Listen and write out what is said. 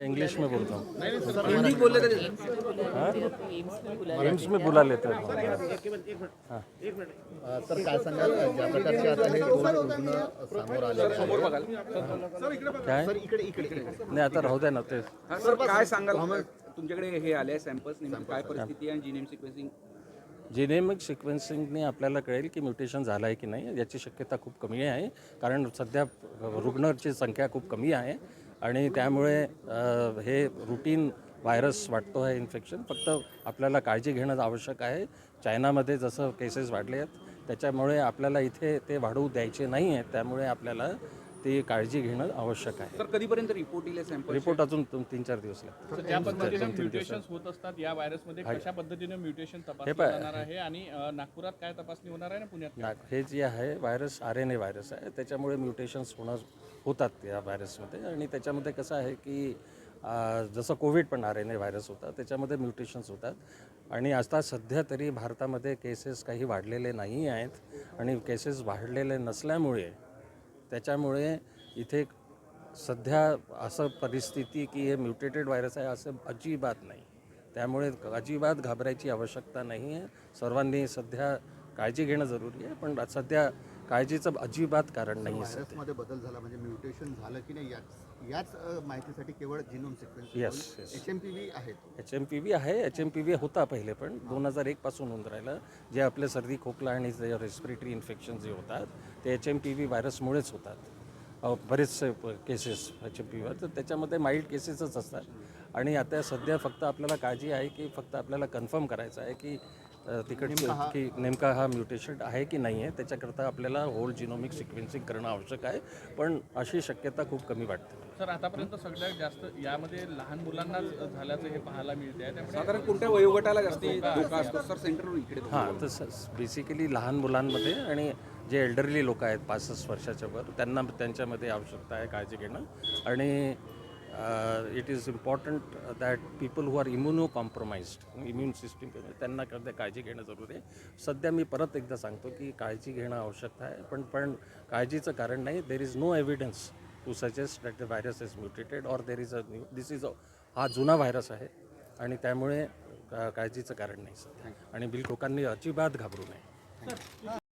English में बोलता हूँ। हिंदी बोल रहे थे। एम्स में बुला लेते हैं। सर काय सांगाल ज्या प्रकारचे आता हे दोन रुग्ण समोर आले समोर बघाल काय सर इकडे इकडे नाही आता राहू द्या ना ते सर काय सांगाल तुमच्याकडे हे आले सॅम्पल्स नेमकी काय परिस्थिती आहे आणि जीनोम सिक्वेन्सिंग जिनेमिक सिक्वेन्सिंगने आपल्याला कळेल की म्युटेशन झालं आहे की नाही याची शक्यता खूप कमी आहे कारण सध्या रुग्णांची संख्या खूप कमी आहे आणि त्यामुळे हे रुटीन व्हायरस वाटतो आहे इन्फेक्शन फक्त आपल्याला काळजी घेणं आवश्यक आहे. चायनामध्ये जसं केसेस वाढले आहेत त्याच्यामुळे आपल्याला इथे ते वाढवू द्यायचे नाही आहेत त्यामुळे आपल्याला ती काळजी घेणं आवश्यक आहे. सर कधीपर्यंत रिपोर्ट येईल सॅम्पल रिपोर्ट अजून 3-4 दिवस लागतील. ज्या पद्धतीने म्युटेशन्स होत असतात या व्हायरसमध्ये कशा पद्धतीने म्युटेशन तपासलं जाणार आहे आणि नागपुरात काय तपासणी होणार आहे ना पुण्यात हे जे आहे व्हायरस RNA व्हायरस आहे त्याच्यामुळे म्युटेशन्स होतात या व्हायरसमध्ये आणि त्याच्यामध्ये कसं आहे की जसं कोविड पण RNA व्हायरस होता त्याच्यामध्ये म्युटेशन्स होतात आणि आता सध्या तरी भारतामध्ये केसेस काही वाढलेले नाही आहेत आणि केसेस वाढलेले नसल्यामुळे त्याच्यामुळे इथे सध्या असं परिस्थिती की हे म्युटेटेड व्हायरस आहे असं अजिबात नाही. त्यामुळे अजिबात घाबरायची आवश्यकता नाही आहे. सर्वांनी सध्या काळजी घेणं जरुरी आहे पण सध्या काळजीचं अजिबात कारण नाही आहे. व्हायरसमध्ये बदल झाला म्हणजे म्युटेशन झालं की नाही याच माहितीसाठी केवळ जीनोम सिक्वेन्स येस HMPV आहे HMPV आहे. HMPV होता पहिले पण 2001 पासून होऊन राहिलं जे आपले सर्दी खोकला आणि जे रेस्पिरेटरी इन्फेक्शन जे होतात ते HMPV व्हायरसमुळेच होतात. बरेचसे केसेस HMPV तर त्याच्यामध्ये माइल्ड केसेसच असतात आणि आता सध्या फक्त आपल्याला काळजी आहे की फक्त आपल्याला कन्फर्म करायचं आहे की तिकडचं की नेमका हा म्युटेशन आहे की नाही आहे त्याच्याकरता आपल्याला होल जिनोमिक सिक्वेन्सिंग करणं आवश्यक आहे पण अशी शक्यता खूप कमी वाटते. सर आतापर्यंत सगळ्यात जास्त यामध्ये लहान मुलांना झाल्याचं हे पाहायला मिळते आहे त्यामुळे साधारण कोणत्या वयोगटाला जास्त धोका असतो सर सेंटरवरून इकडे हां तर बेसिकली लहान मुलांमध्ये आणि जे एल्डरली लोक आहेत 65 वर्षाच्या वर त्यांच्यामध्ये आवश्यकता आहे काळजी घेणं आणि it is important that people who are immuno compromised immune system त्यांना काळजी घेणं जरुरी आहे. सध्या मी परत एकदा सांगतो की काळजी घेणं आवश्यक आहे पण काळजीचं कारण नाही. There is no evidence to suggest that the virus is mutated or there is हा जुना व्हायरस आहे आणि त्यामुळे काळजीचं कारण नाही सध्या आणि लोकांनी अजिबात घाबरू नये.